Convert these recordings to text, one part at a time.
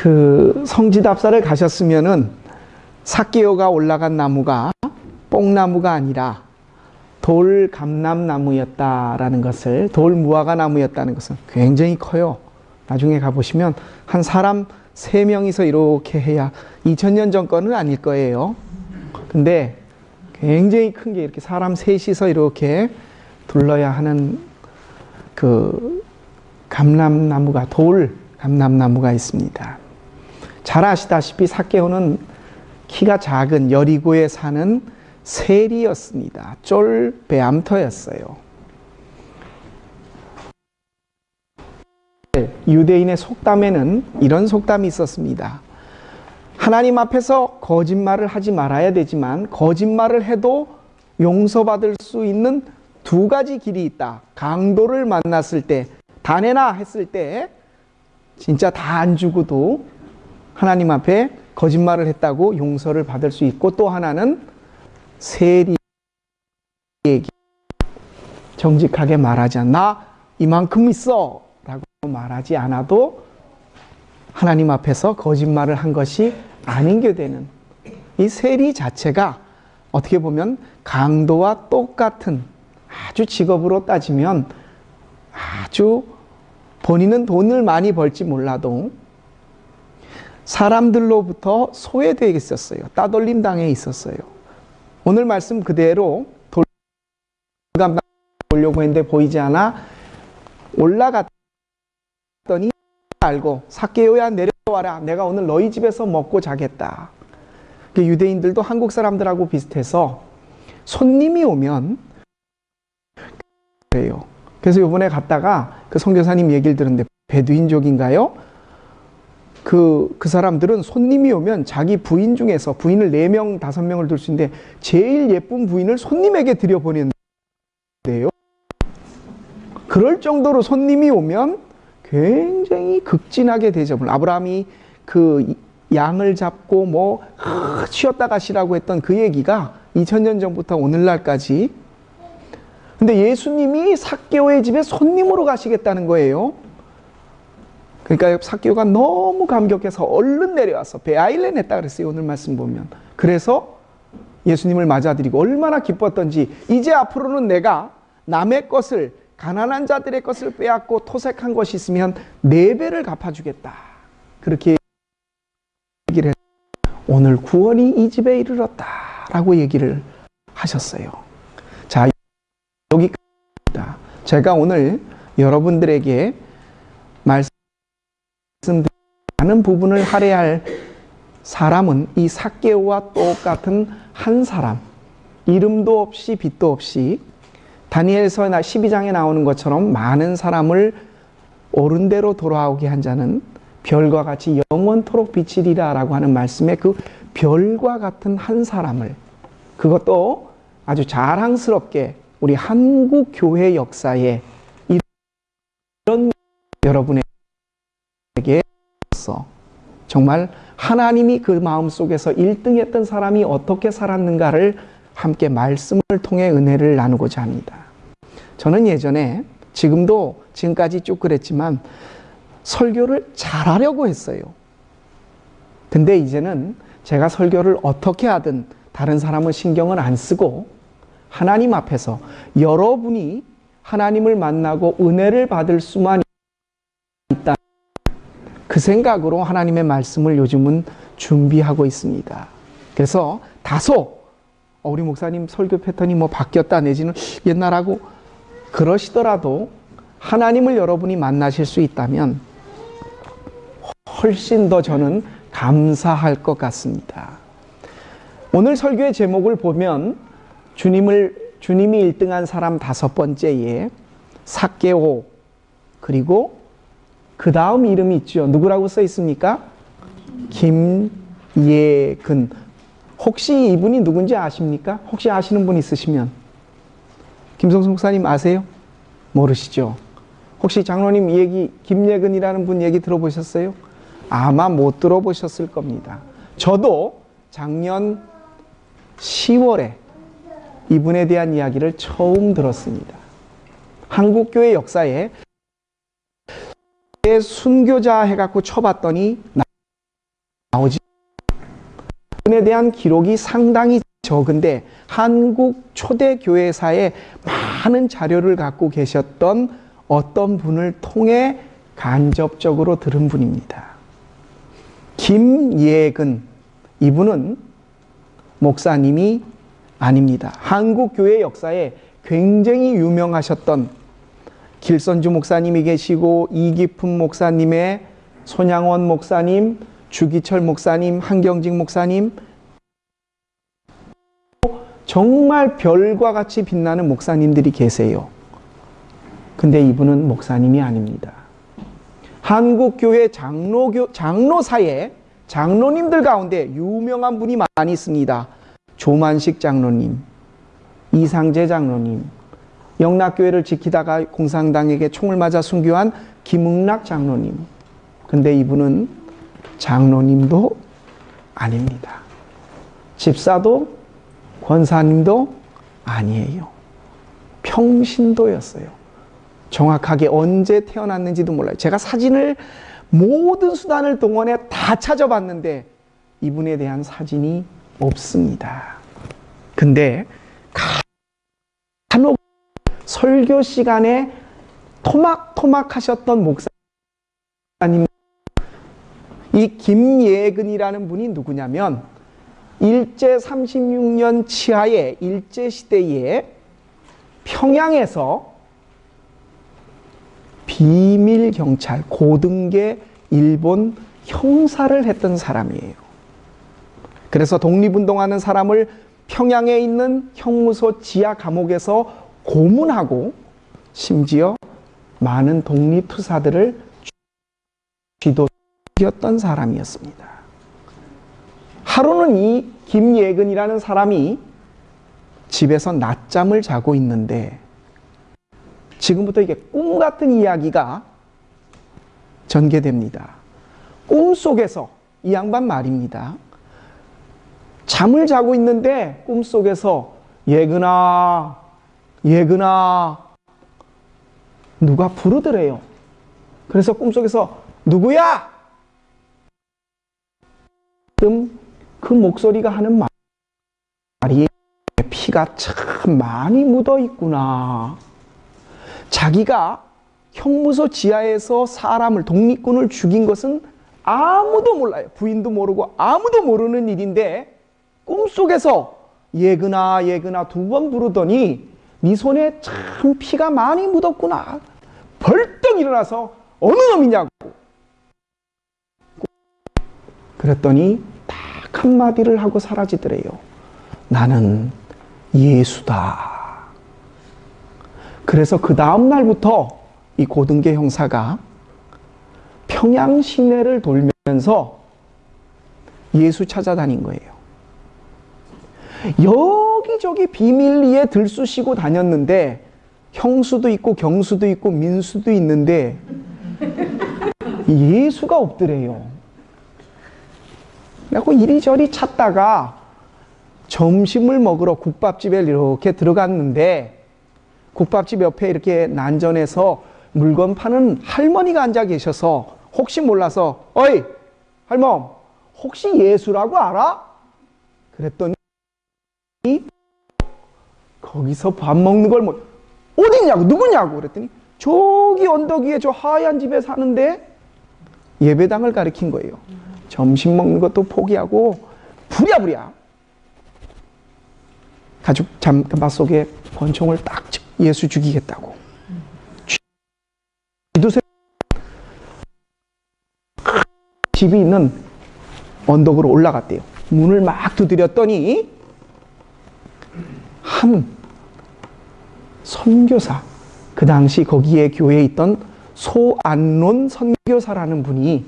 그 성지답사를 가셨으면은 삭개오가 올라간 나무가 뽕나무가 아니라 돌감람나무였다라는 것을, 돌무화과 나무였다는 것은 굉장히 커요. 나중에 가보시면 한 사람 3명이서 이렇게 해야 2000년 전 거는 아닐 거예요. 근데 굉장히 큰 게 이렇게 사람 셋이서 이렇게 둘러야 하는 그 감람나무가, 돌 감람나무가 있습니다. 잘 아시다시피 삭개오는 키가 작은 여리고에 사는 세리였습니다. 쫄배암터였어요. 유대인의 속담에는 이런 속담이 있었습니다. 하나님 앞에서 거짓말을 하지 말아야 되지만 거짓말을 해도 용서받을 수 있는 2가지 길이 있다. 강도를 만났을 때, 다 내놔 했을 때 진짜 다 안 주고도 하나님 앞에 거짓말을 했다고 용서를 받을 수 있고, 또 하나는 세리에게 정직하게 말하지 않아. 나 이만큼 있어 라고 말하지 않아도 하나님 앞에서 거짓말을 한 것이 아닌 게 되는, 이 세리 자체가 어떻게 보면 강도와 똑같은, 아주 직업으로 따지면 아주 본인은 돈을 많이 벌지 몰라도 사람들로부터 소외되어 있었어요. 따돌림 당해 있었어요. 오늘 말씀 그대로 돌감 보려고 했는데 보이지 않아 올라갔더니 알고, 삭개오야 내려와라, 내가 오늘 너희 집에서 먹고 자겠다. 유대인들도 한국 사람들하고 비슷해서 손님이 오면 그래요. 그래서 이번에 갔다가 그 선교사님 얘기를 들었는데, 베두인족인가요? 그 사람들은 손님이 오면 자기 부인 중에서, 부인을 4명, 5명을 둘 수 있는데 제일 예쁜 부인을 손님에게 들여보낸대요. 그럴 정도로 손님이 오면 굉장히 극진하게 대접을, 아브라함이 그 양을 잡고 뭐 쉬었다 가시라고 했던 그 얘기가 2000년 전부터 오늘날까지. 근데 예수님이 삭개오의 집에 손님으로 가시겠다는 거예요. 그러니까 삭개오가 너무 감격해서 얼른 내려와서 베아일렌 했다 그랬어요. 오늘 말씀 보면. 그래서 예수님을 맞아들이고 얼마나 기뻤던지, 이제 앞으로는 내가 남의 것을, 가난한 자들의 것을 빼앗고 토색한 것이 있으면 4배를 갚아주겠다. 그렇게 얘기를 했어요. 오늘 구원이 이 집에 이르렀다 라고 얘기를 하셨어요. 자, 여기까지입니다. 제가 오늘 여러분들에게 말씀드리는 부분을 할애할 사람은 이 삭개오와 똑같은 한 사람, 이름도 없이 빛도 없이 다니엘서 12장에 나오는 것처럼 많은 사람을 옳은 대로 돌아오게 한 자는 별과 같이 영원토록 비치리라 라고 하는 말씀에 그 별과 같은 한 사람을, 그것도 아주 자랑스럽게 우리 한국 교회 역사에 이런 여러분에게 정말 하나님이 그 마음속에서 1등했던 사람이 어떻게 살았는가를 함께 말씀을 통해 은혜를 나누고자 합니다. 저는 예전에, 지금도 지금까지 쭉 그랬지만 설교를 잘하려고 했어요. 근데 이제는 제가 설교를 어떻게 하든 다른 사람은 신경을 안 쓰고 하나님 앞에서 여러분이 하나님을 만나고 은혜를 받을 수만 있다, 그 생각으로 하나님의 말씀을 요즘은 준비하고 있습니다. 그래서 다소 우리 목사님 설교 패턴이 뭐 바뀌었다 내지는 옛날하고 그러시더라도 하나님을 여러분이 만나실 수 있다면 훨씬 더 저는 감사할 것 같습니다. 오늘 설교의 제목을 보면 주님이 1등한 사람 5번째에 삭개오, 그리고 그 다음 이름이 있죠. 누구라고 써 있습니까? 김예근. 혹시 이분이 누군지 아십니까? 혹시 아시는 분 있으시면. 김성수 목사님 아세요? 모르시죠? 혹시 장로님 얘기, 김예근이라는 분 얘기 들어보셨어요? 아마 못 들어보셨을 겁니다. 저도 작년 10월에 이분에 대한 이야기를 처음 들었습니다. 한국교회 역사에 순교자 해갖고 쳐봤더니 나오지. 그분에 대한 기록이 상당히 적은데 한국 초대 교회사에 많은 자료를 갖고 계셨던 어떤 분을 통해 간접적으로 들은 분입니다. 김예근, 이분은 목사님이 아닙니다. 한국 교회 역사에 굉장히 유명하셨던 길선주 목사님이 계시고 이기품 목사님의 손양원 목사님, 주기철 목사님, 한경직 목사님, 정말 별과 같이 빛나는 목사님들이 계세요. 근데 이분은 목사님이 아닙니다. 한국교회 장로사에 장로님들 가운데 유명한 분이 많이 있습니다. 조만식 장로님, 이상재 장로님, 영락교회를 지키다가 공산당에게 총을 맞아 순교한 김응락 장로님. 근데 이분은 장로님도 아닙니다. 집사도 권사님도 아니에요. 평신도였어요. 정확하게 언제 태어났는지도 몰라요. 제가 사진을 모든 수단을 동원해 다 찾아봤는데 이분에 대한 사진이 없습니다. 근데 간혹 설교 시간에 토막토막 하셨던 목사님, 이 김예근이라는 분이 누구냐면 일제 36년 치하의 일제시대에 평양에서 비밀경찰, 고등계 일본 형사를 했던 사람이에요. 그래서 독립운동하는 사람을 평양에 있는 형무소 지하 감옥에서 고문하고 심지어 많은 독립투사들을 쥐도였던 사람이었습니다. 하루는 이 김예근이라는 사람이 집에서 낮잠을 자고 있는데 지금부터 이게 꿈 같은 이야기가 전개됩니다. 꿈속에서 이 양반 말입니다. 잠을 자고 있는데 꿈속에서 예근아, 예근아 누가 부르더래요. 그래서 꿈속에서 누구야? 그 목소리가 하는 말이 피가 참 많이 묻어 있구나. 자기가 형무소 지하에서 사람을, 독립군을 죽인 것은 아무도 몰라요. 부인도 모르고 아무도 모르는 일인데 꿈속에서 예근아 예근아 2번 부르더니 네 손에 참 피가 많이 묻었구나. 벌떡 일어나서 어느 놈이냐고. 그랬더니 딱 한마디를 하고 사라지더래요. 나는 예수다. 그래서 그 다음 날부터 이 고등계 형사가 평양 시내를 돌면서 예수 찾아다닌 거예요. 여기저기 비밀리에 들쑤시고 다녔는데 형수도 있고 경수도 있고 민수도 있는데 예수가 없더래요. 그래서 이리저리 찾다가 점심을 먹으러 국밥집에 이렇게 들어갔는데 국밥집 옆에 이렇게 난전에서 물건 파는 할머니가 앉아 계셔서 혹시 몰라서 어이 할멈 혹시 예수라고 알아? 그랬더니 거기서 밥 먹는 걸 뭐 어디냐고 누구냐고 그랬더니 저기 언덕 위에 저 하얀 집에 사는데 예배당을 가리킨 거예요. 점심 먹는 것도 포기하고 부랴부랴 가죽 잠바 속에 권총을 딱 예수 죽이겠다고 집이 있는 언덕으로 올라갔대요. 문을 막 두드렸더니 한 선교사, 그 당시 거기에 교회에 있던 소안론 선교사라는 분이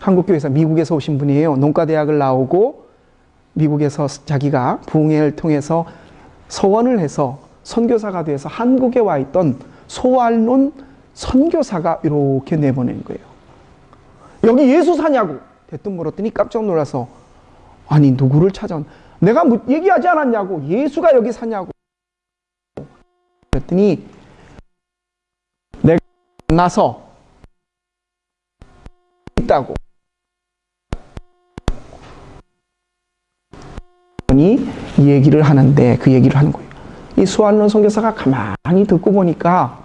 한국교회에서 미국에서 오신 분이에요. 농과대학을 나오고 미국에서 자기가 부흥회를 통해서 서원을 해서 선교사가 돼서 한국에 와 있던 소안론 선교사가 이렇게 내보낸 거예요. 여기 예수 사냐고 대뜸 물었더니 깜짝 놀라서 아니 누구를 찾아온 내가 얘기하지 않았냐고 예수가 여기 사냐고 그랬더니 내가 만나서 있다고 이 얘기를 하는데 그 얘기를 하는 거예요. 이 수완론 선교사가 가만히 듣고 보니까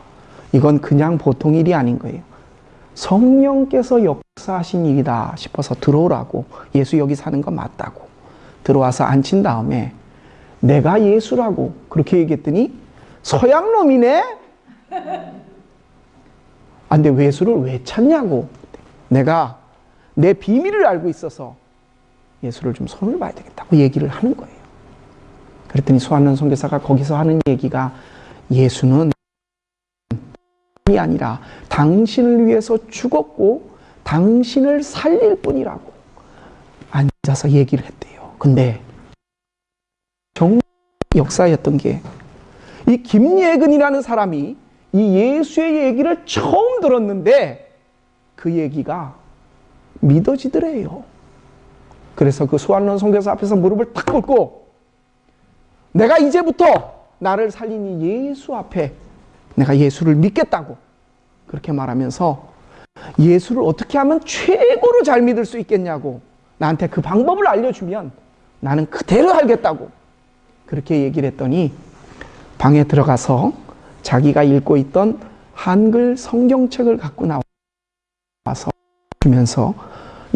이건 그냥 보통 일이 아닌 거예요. 성령께서 역사하신 일이다 싶어서 들어오라고, 예수 여기 사는 건 맞다고 들어와서 앉힌 다음에 내가 예수라고 그렇게 얘기했더니 서양 놈이네? 아, 근데 예수를 왜 찾냐고. 내가 내 비밀을 알고 있어서 예수를 좀 손을 봐야 되겠다고 얘기를 하는 거예요. 그랬더니 수완론 선교사가 거기서 하는 얘기가 예수는 이 아니라 당신을 위해서 죽었고 당신을 살릴 뿐이라고 앉아서 얘기를 했대요. 근데 정말 역사였던 게 이 김예근이라는 사람이 이 예수의 얘기를 처음 들었는데 그 얘기가 믿어지더래요. 그래서 그 수완론 선교사 앞에서 무릎을 탁 꿇고 내가 이제부터 나를 살린 이 예수 앞에 내가 예수를 믿겠다고 그렇게 말하면서 예수를 어떻게 하면 최고로 잘 믿을 수 있겠냐고 나한테 그 방법을 알려주면 나는 그대로 알겠다고 그렇게 얘기를 했더니 방에 들어가서 자기가 읽고 있던 한글 성경책을 갖고 나와서 주면서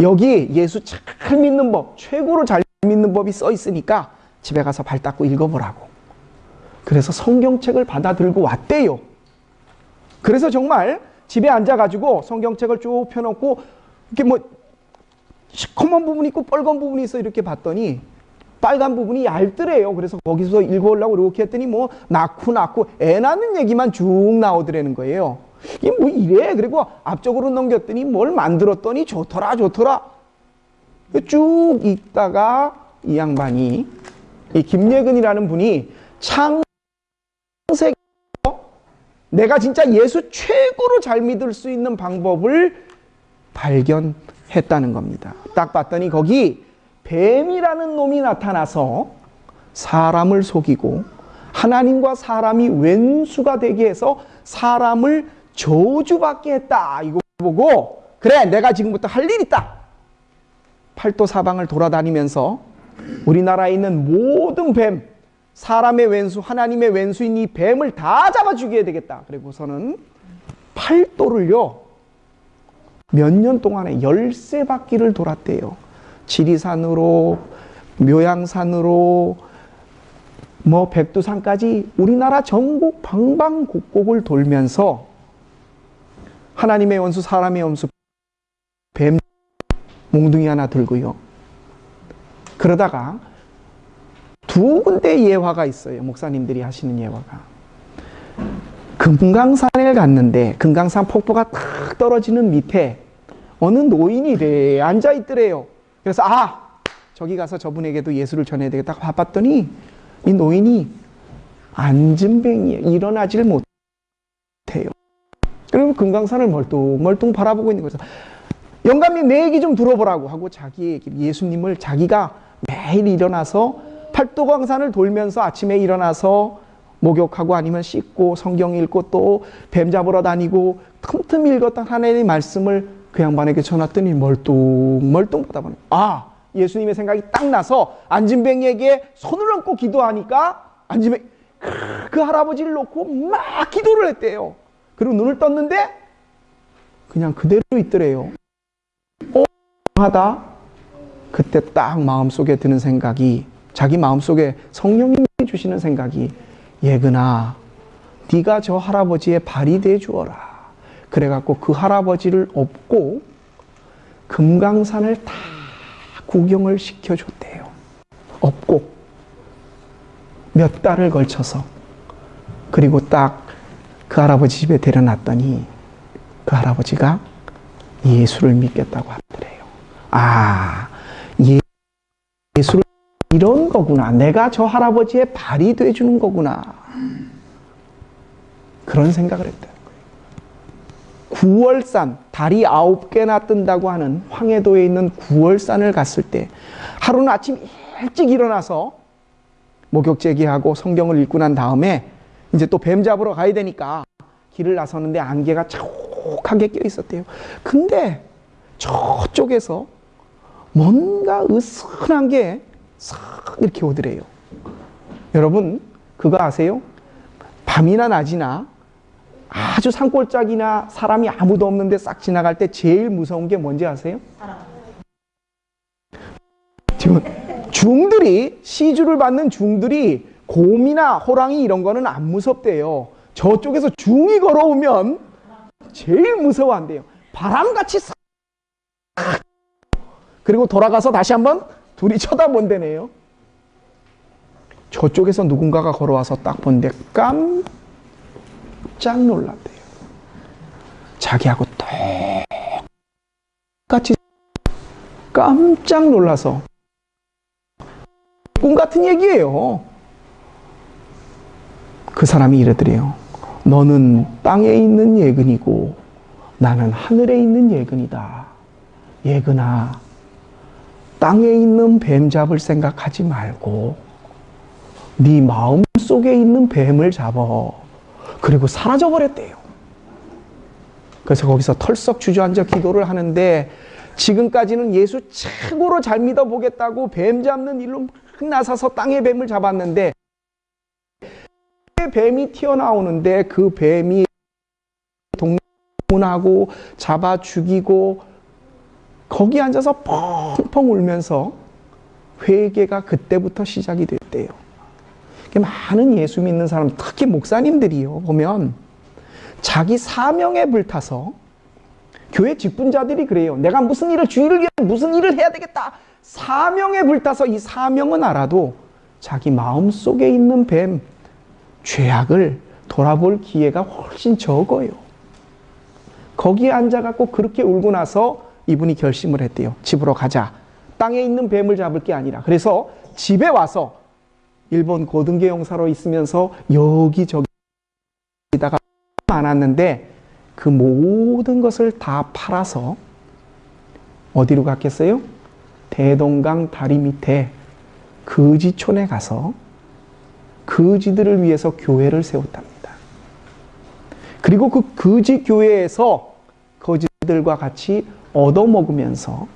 여기 예수 잘 믿는 법, 최고로 잘 믿는 법이 써 있으니까 집에 가서 발 닦고 읽어보라고. 그래서 성경책을 받아 들고 왔대요. 그래서 정말 집에 앉아가지고 성경책을 쭉 펴놓고 이렇게 뭐 시커먼 부분이 있고 빨간 부분이 있어 이렇게 봤더니 빨간 부분이 얇더래요. 그래서 거기서 읽어보려고 이렇게 했더니 뭐 낳고 애 낳는 얘기만 쭉 나오더라는 거예요. 이게 뭐 이래? 그리고 앞쪽으로 넘겼더니 뭘 만들었더니 좋더라. 쭉 읽다가 이 양반이 이 김예근이라는 분이 창세기 내가 진짜 예수 최고로 잘 믿을 수 있는 방법을 발견했다는 겁니다. 딱 봤더니 거기 뱀이라는 놈이 나타나서 사람을 속이고 하나님과 사람이 왼수가 되게 해서 사람을 저주받게 했다. 이거 보고 그래 내가 지금부터 할 일 있다. 팔도 사방을 돌아다니면서 우리나라에 있는 모든 뱀, 사람의 왼수, 하나님의 왼수인 이 뱀을 다 잡아 죽여야 되겠다. 그리고서는 팔도를요 몇 년 동안에 13바퀴를 돌았대요. 지리산으로, 묘양산으로, 뭐 백두산까지 우리나라 전국 방방곡곡을 돌면서 하나님의 원수, 사람의 원수, 뱀 몽둥이 하나 들고요. 그러다가 두 군데 예화가 있어요. 목사님들이 하시는 예화가. 금강산에 갔는데 금강산 폭포가 탁 떨어지는 밑에 어느 노인이 앉아있더래요. 그래서 저기 가서 저분에게도 예수를 전해야 되겠다 봤더니 이 노인이 안진뱅이에요. 일어나질 못해요. 그리고 금강산을 멀뚱멀뚱 바라보고 있는 거죠. 영감님 내 얘기 좀 들어보라고 하고 자기의 얘기, 예수님을 자기가 매일 일어나서 팔도강산을 돌면서 아침에 일어나서 목욕하고 아니면 씻고 성경 읽고 또 뱀 잡으러 다니고 틈틈이 읽었던 하나님의 말씀을 그 양반에게 전했더니 멀뚱멀뚱 보다 보니 예수님의 생각이 딱 나서 안진뱅이에게 손을 얹고 기도하니까 안진뱅이 그 할아버지를 놓고 막 기도를 했대요. 그리고 눈을 떴는데 그냥 그대로 있더래요. 하다 그때 딱 마음속에 드는 생각이 자기 마음속에 성령님이 주시는 생각이 예근아 네가 저 할아버지의 발이 돼 주어라. 그래갖고 그 할아버지를 업고 금강산을 다 구경을 시켜줬대요. 업고 몇 달을 걸쳐서. 그리고 딱 그 할아버지 집에 데려놨더니 그 할아버지가 예수를 믿겠다고 하더래요. 예수를 이런 거구나. 내가 저 할아버지의 발이 돼주는 거구나. 그런 생각을 했다는 거예요. 구월산, 달이 9개나 뜬다고 하는 황해도에 있는 구월산을 갔을 때 하루는 아침 일찍 일어나서 목욕 제기하고 성경을 읽고 난 다음에 이제 또 뱀 잡으러 가야 되니까 길을 나서는데 안개가 자욱하게 껴 있었대요. 근데 저쪽에서 뭔가 으스스한 게 싹 이렇게 오더래요. 여러분 그거 아세요? 밤이나 낮이나 아주 산골짜기나 사람이 아무도 없는데 싹 지나갈 때 제일 무서운 게 뭔지 아세요? 지금 중들이, 시주를 받는 중들이 곰이나 호랑이 이런 거는 안 무섭대요. 저쪽에서 중이 걸어오면 제일 무서워한대요. 바람같이 싹, 그리고 돌아가서 다시 한번 둘이 쳐다본대네요. 저쪽에서 누군가가 걸어와서 딱 본데 깜짝 놀랐대요. 자기하고 똑같이 깜짝 놀라서. 꿈 같은 얘기예요. 그 사람이 이러더래요. 너는 땅에 있는 예근이고 나는 하늘에 있는 예근이다. 예근아, 땅에 있는 뱀 잡을 생각하지 말고 네 마음 속에 있는 뱀을 잡아. 그리고 사라져 버렸대요. 그래서 거기서 털썩 주저앉아 기도를 하는데, 지금까지는 예수 최고로 잘 믿어보겠다고 뱀 잡는 일로 막 나서서 땅에 뱀을 잡았는데, 뱀이 튀어나오는데 그 뱀이 동문하고 잡아 죽이고 거기 앉아서 펑펑 울면서 회개가 그때부터 시작이 됐대요. 많은 예수 믿는 사람, 특히 목사님들이요, 보면 자기 사명에 불타서, 교회 직분자들이 그래요. 내가 무슨 일을, 주일을 위해 무슨 일을 해야 되겠다. 사명에 불타서 이 사명은 알아도 자기 마음속에 있는 뱀, 죄악을 돌아볼 기회가 훨씬 적어요. 거기에 앉아갖고 그렇게 울고 나서 이분이 결심을 했대요. 집으로 가자. 땅에 있는 뱀을 잡을 게 아니라. 그래서 집에 와서 일본 고등계 용사로 있으면서 여기저기다가 많았는데 그 모든 것을 다 팔아서 어디로 갔겠어요? 대동강 다리 밑에 거지촌에 가서 거지들을 위해서 교회를 세웠답니다. 그리고 그 거지 교회에서 거지들과 같이 얻어먹으면서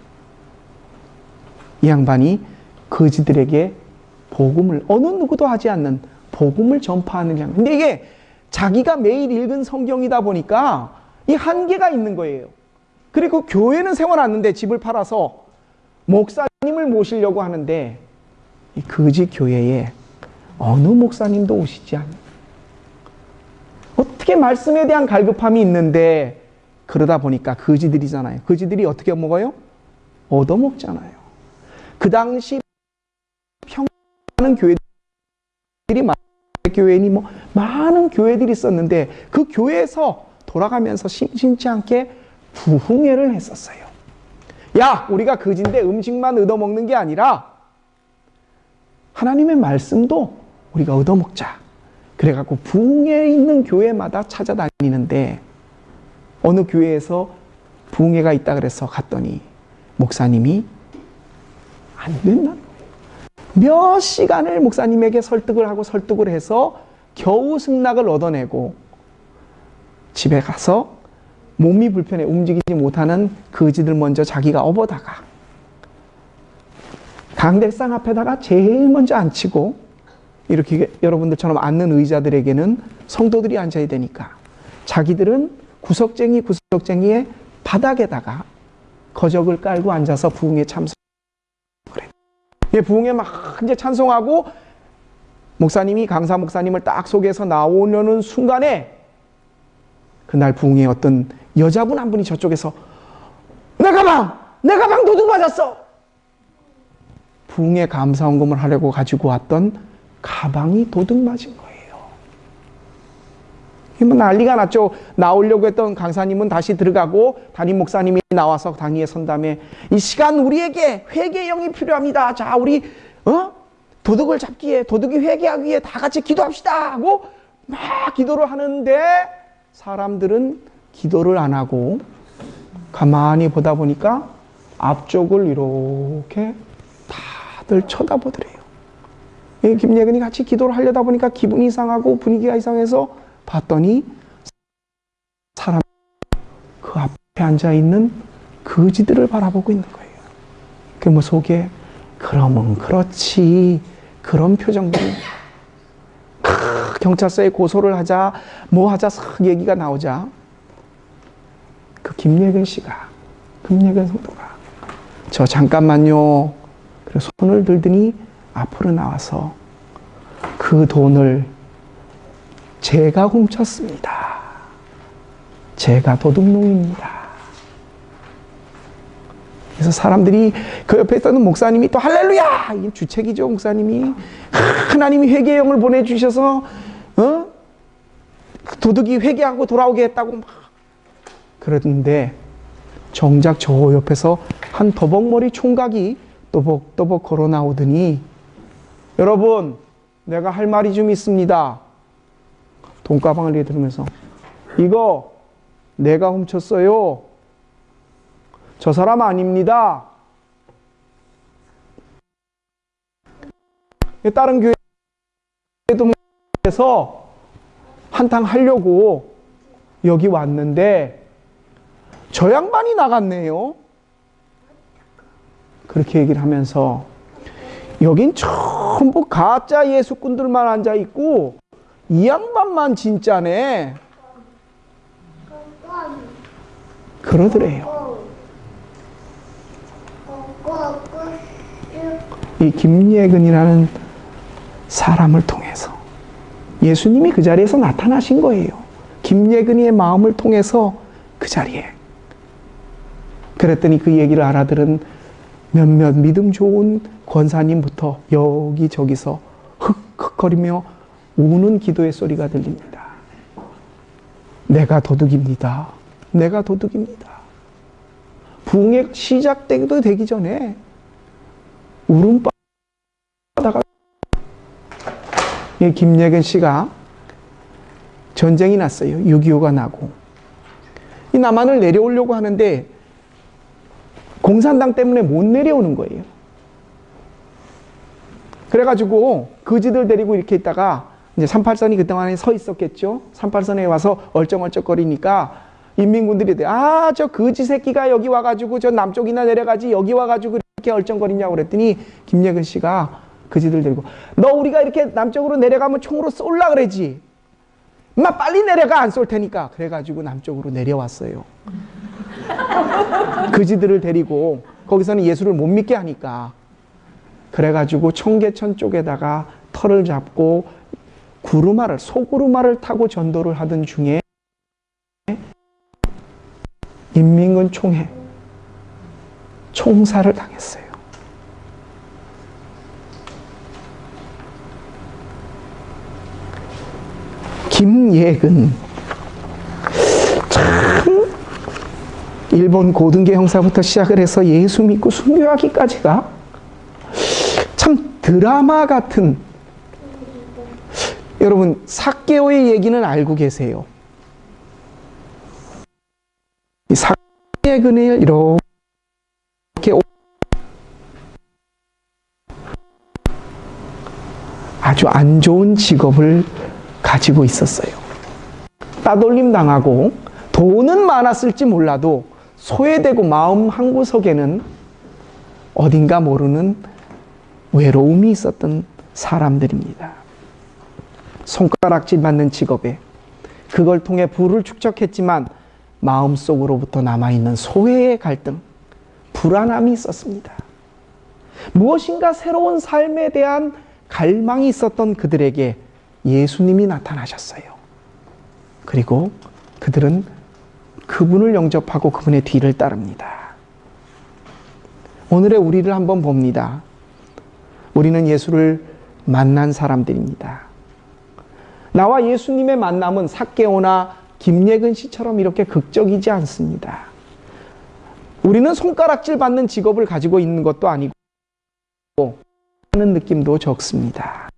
이 양반이 거지들에게 복음을, 어느 누구도 하지 않는 복음을 전파하는 양반. 근데 이게 자기가 매일 읽은 성경이다 보니까 이 한계가 있는 거예요. 그리고 교회는 세워놨는데 집을 팔아서 목사님을 모시려고 하는데 이 거지 교회에 어느 목사님도 오시지 않는, 어떻게 말씀에 대한 갈급함이 있는데, 그러다 보니까 거지들이잖아요. 거지들이 어떻게 먹어요? 얻어먹잖아요. 그 당시 많은 교회들이, 교회니 뭐 많은 교회들이 있었는데 그 교회에서 돌아가면서 심심치 않게 부흥회를 했었어요. 야, 우리가 거지인데 음식만 얻어먹는 게 아니라 하나님의 말씀도 우리가 얻어먹자. 그래갖고 부흥회에 있는 교회마다 찾아다니는데 어느 교회에서 부흥회가 있다 그래서 갔더니 목사님이 안 된다는 거예요. 몇 시간을 목사님에게 설득을 하고 설득을 해서 겨우 승낙을 얻어내고 집에 가서 몸이 불편해 움직이지 못하는 거지들 먼저 자기가 업어다가 강대상 앞에다가 제일 먼저 앉히고, 이렇게 여러분들처럼 앉는 의자들에게는 성도들이 앉아야 되니까 자기들은 구석쟁이의 바닥에다가 거적을 깔고 앉아서 부흥에 참석. 그래. 부흥에 막 이제 찬송하고 목사님이, 강사 목사님을 딱 속에서 나오려는 순간에 그날 부흥에 어떤 여자분 한 분이 저쪽에서 내 가방 도둑 맞았어. 부흥에 감사헌금을 하려고 가지고 왔던 가방이 도둑 맞은 거예요. 뭐 난리가 났죠. 나오려고 했던 강사님은 다시 들어가고 담임 목사님이 나와서 당위에 선 다음에 이 시간 우리에게 회개의 영이 필요합니다. 자, 우리 도둑을 잡기에, 도둑이 회개하기 위해 다 같이 기도합시다 하고 막 기도를 하는데 사람들은 기도를 안 하고 가만히 보다 보니까 앞쪽을 이렇게 다들 쳐다보더래요. 김예근이 같이 기도를 하려다 보니까 기분이 이상하고 분위기가 이상해서 봤더니 사람 그 앞에 앉아있는 거지들을 바라보고 있는 거예요. 그 뭐 속에 그러면 그렇지. 그런 표정들이. 경찰서에 고소를 하자, 뭐 하자, 싹 얘기가 나오자. 그 김예근 씨가, 김예근 성도가, 저 잠깐만요. 그래서 손을 들더니 앞으로 나와서 그 돈을 제가 훔쳤습니다. 제가 도둑놈입니다. 그래서 사람들이 그 옆에 있던 목사님이 또 할렐루야! 이게 주책이죠, 목사님이. 하나님이 회개의 영을 보내주셔서, 도둑이 회개하고 돌아오게 했다고 막 그러는데, 정작 저 옆에서 한 더벅머리 총각이 또벅또벅 걸어 나오더니, 여러분, 내가 할 말이 좀 있습니다. 돈가방을 내들으면서, 이거 내가 훔쳤어요. 저 사람 아닙니다. 다른 교회도 에서 한탕 하려고 여기 왔는데 저 양반이 나갔네요. 그렇게 얘기를 하면서 여긴 전부 가짜 예수꾼들만 앉아 있고 이 양반만 진짜네. 그러더래요. 이 김예근이라는 사람을 통해서 예수님이 그 자리에서 나타나신 거예요. 김예근이의 마음을 통해서 그 자리에. 그랬더니 그 얘기를 알아들은 몇몇 믿음 좋은 권사님부터 여기저기서 흑흑거리며 우는 기도의 소리가 들립니다. 내가 도둑입니다. 내가 도둑입니다. 부흥회 시작되기도 되기 전에 울음바다가 김예근 씨가 전쟁이 났어요. 6.25가 나고 이 남한을 내려오려고 하는데 공산당 때문에 못 내려오는 거예요. 그래가지고 거지들 데리고 이렇게 있다가 이제 38선이 그동안에 서 있었겠죠. 38선에 와서 얼쩡얼쩡거리니까 인민군들이 저 거지 새끼가 여기 와가지고 저 남쪽이나 내려가지 여기 와가지고 이렇게 얼쩡거리냐고 그랬더니 김예근 씨가 거지들 데리고 너 우리가 이렇게 남쪽으로 내려가면 총으로 쏠라 그러지. 엄마 빨리 내려가 안 쏠 테니까. 그래가지고 남쪽으로 내려왔어요. 거지들을 데리고 거기서는 예수를 못 믿게 하니까. 그래가지고 청계천 쪽에다가 털을 잡고 구루마를 소구루마를 타고 전도를 하던 중에 인민군 총회 총살을 당했어요. 김예근 참 일본 고등계 형사부터 시작을 해서 예수 믿고 순교하기까지가 참 드라마 같은. 여러분 삭개오의 얘기는 알고 계세요? 이 삭예근을 이렇게 아주 안 좋은 직업을 가지고 있었어요. 따돌림 당하고 돈은 많았을지 몰라도 소외되고 마음 한구석에는 어딘가 모르는 외로움이 있었던 사람들입니다. 손가락질 받는 직업에 그걸 통해 부를 축적했지만 마음속으로부터 남아있는 소외의 갈등, 불안함이 있었습니다. 무엇인가 새로운 삶에 대한 갈망이 있었던 그들에게 예수님이 나타나셨어요. 그리고 그들은 그분을 영접하고 그분의 뒤를 따릅니다. 오늘의 우리를 한번 봅니다. 우리는 예수를 만난 사람들입니다. 나와 예수님의 만남은 삭개오나 김예근 씨처럼 이렇게 극적이지 않습니다. 우리는 손가락질 받는 직업을 가지고 있는 것도 아니고 하는 느낌도 적습니다.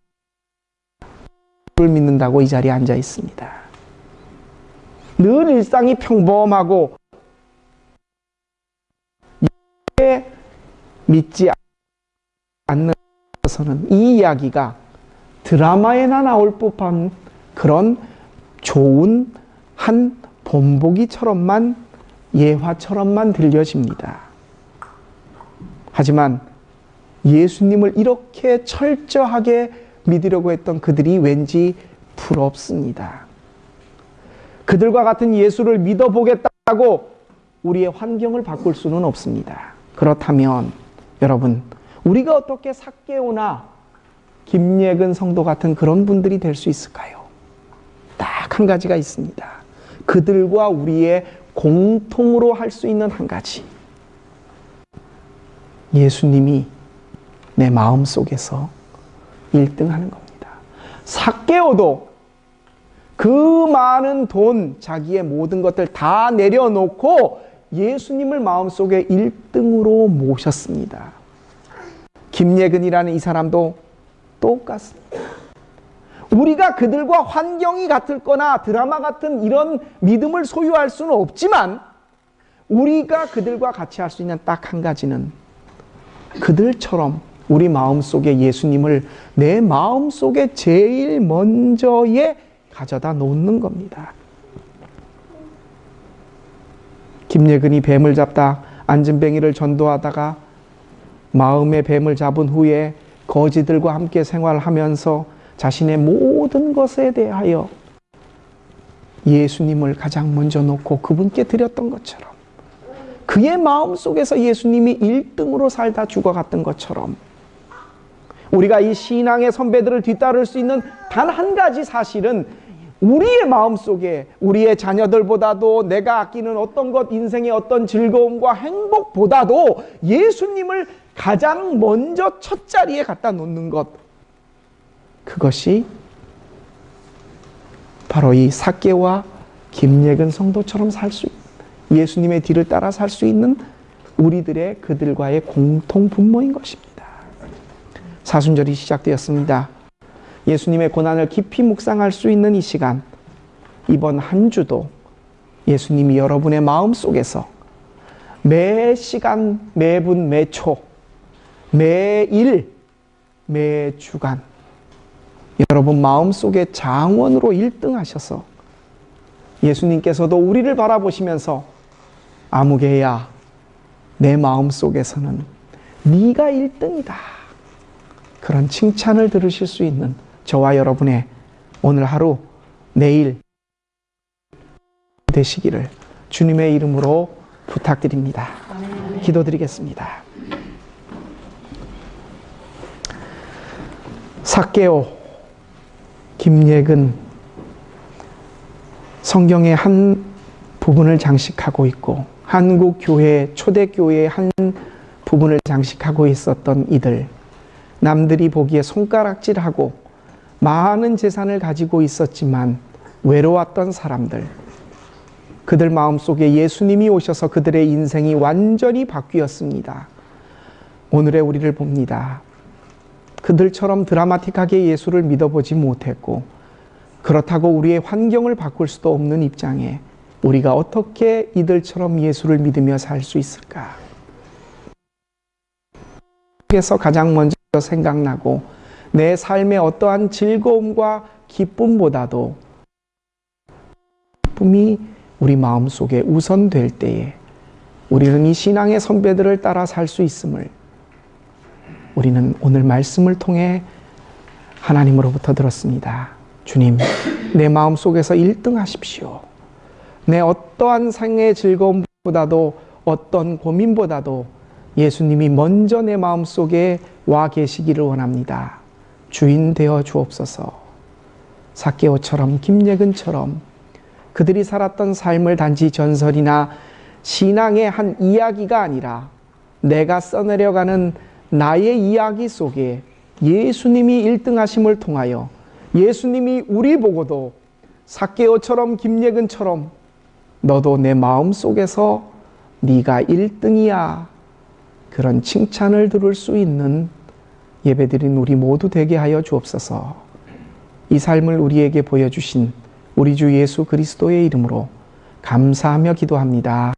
믿는다고 이 자리에 앉아 있습니다. 늘 일상이 평범하고 믿지 않는 것은 이 이야기가 드라마에나 나올 법한 그런 좋은 한 본보기처럼만 예화처럼만 들려집니다. 하지만 예수님을 이렇게 철저하게 믿으려고 했던 그들이 왠지 부럽습니다. 그들과 같은 예수를 믿어보겠다고 우리의 환경을 바꿀 수는 없습니다. 그렇다면 여러분, 우리가 어떻게 삭개오나 김예근 성도 같은 그런 분들이 될 수 있을까요? 딱 한 가지가 있습니다. 그들과 우리의 공통으로 할 수 있는 한 가지. 예수님이 내 마음속에서 1등하는 겁니다. 삭개오도 그 많은 돈, 자기의 모든 것들 다 내려놓고 예수님을 마음속에 1등으로 모셨습니다. 김예근이라는 이 사람도 똑같습니다. 우리가 그들과 환경이 같을 거나 드라마 같은 이런 믿음을 소유할 수는 없지만 우리가 그들과 같이 할 수 있는 딱 한 가지는 그들처럼 우리 마음속에 예수님을 내 마음속에 제일 먼저에 가져다 놓는 겁니다. 김예근이 뱀을 잡다 안진뱅이를 전도하다가 마음의 뱀을 잡은 후에 거지들과 함께 생활하면서 자신의 모든 것에 대하여 예수님을 가장 먼저 놓고 그분께 드렸던 것처럼, 그의 마음속에서 예수님이 1등으로 살다 죽어갔던 것처럼, 우리가 이 신앙의 선배들을 뒤따를 수 있는 단 한 가지 사실은 우리의 마음속에 우리의 자녀들보다도 내가 아끼는 어떤 것, 인생의 어떤 즐거움과 행복보다도 예수님을 가장 먼저 첫 자리에 갖다 놓는 것, 그것이 바로 이 삭개와 김예근 성도처럼 살 수 있는, 예수님의 뒤를 따라 살 수 있는 우리들의 그들과의 공통 분모인 것입니다. 사순절이 시작되었습니다. 예수님의 고난을 깊이 묵상할 수 있는 이 시간, 이번 한 주도 예수님이 여러분의 마음속에서 매 시간, 매분, 매초, 매일, 매주간 여러분 마음속에 장원으로 1등하셔서 예수님께서도 우리를 바라보시면서 아무개야 내 마음속에서는 네가 1등이다, 그런 칭찬을 들으실 수 있는 저와 여러분의 오늘 하루, 내일 되시기를 주님의 이름으로 부탁드립니다. 기도드리겠습니다. 삭개오, 김예근, 성경의 한 부분을 장식하고 있고 한국 교회, 초대교회의 한 부분을 장식하고 있었던 이들, 남들이 보기에 손가락질하고 많은 재산을 가지고 있었지만 외로웠던 사람들, 그들 마음속에 예수님이 오셔서 그들의 인생이 완전히 바뀌었습니다. 오늘의 우리를 봅니다. 그들처럼 드라마틱하게 예수를 믿어보지 못했고 그렇다고 우리의 환경을 바꿀 수도 없는 입장에 우리가 어떻게 이들처럼 예수를 믿으며 살 수 있을까? 그래서 가장 먼저 생각나고 내 삶의 어떠한 즐거움과 기쁨보다도 기쁨이 우리 마음속에 우선될 때에 우리는 이 신앙의 선배들을 따라 살 수 있음을 우리는 오늘 말씀을 통해 하나님으로부터 들었습니다. 주님, 내 마음속에서 1등 하십시오. 내 어떠한 생의 즐거움보다도 어떤 고민보다도 예수님이 먼저 내 마음속에 와 계시기를 원합니다. 주인 되어 주옵소서. 삭개오처럼 김예근처럼 그들이 살았던 삶을 단지 전설이나 신앙의 한 이야기가 아니라 내가 써내려가는 나의 이야기 속에 예수님이 1등하심을 통하여 예수님이 우리 보고도 삭개오처럼 김예근처럼 너도 내 마음속에서 네가 1등이야, 그런 칭찬을 들을 수 있는 예배드린 우리 모두 되게 하여 주옵소서. 이 삶을 우리에게 보여주신 우리 주 예수 그리스도의 이름으로 감사하며 기도합니다.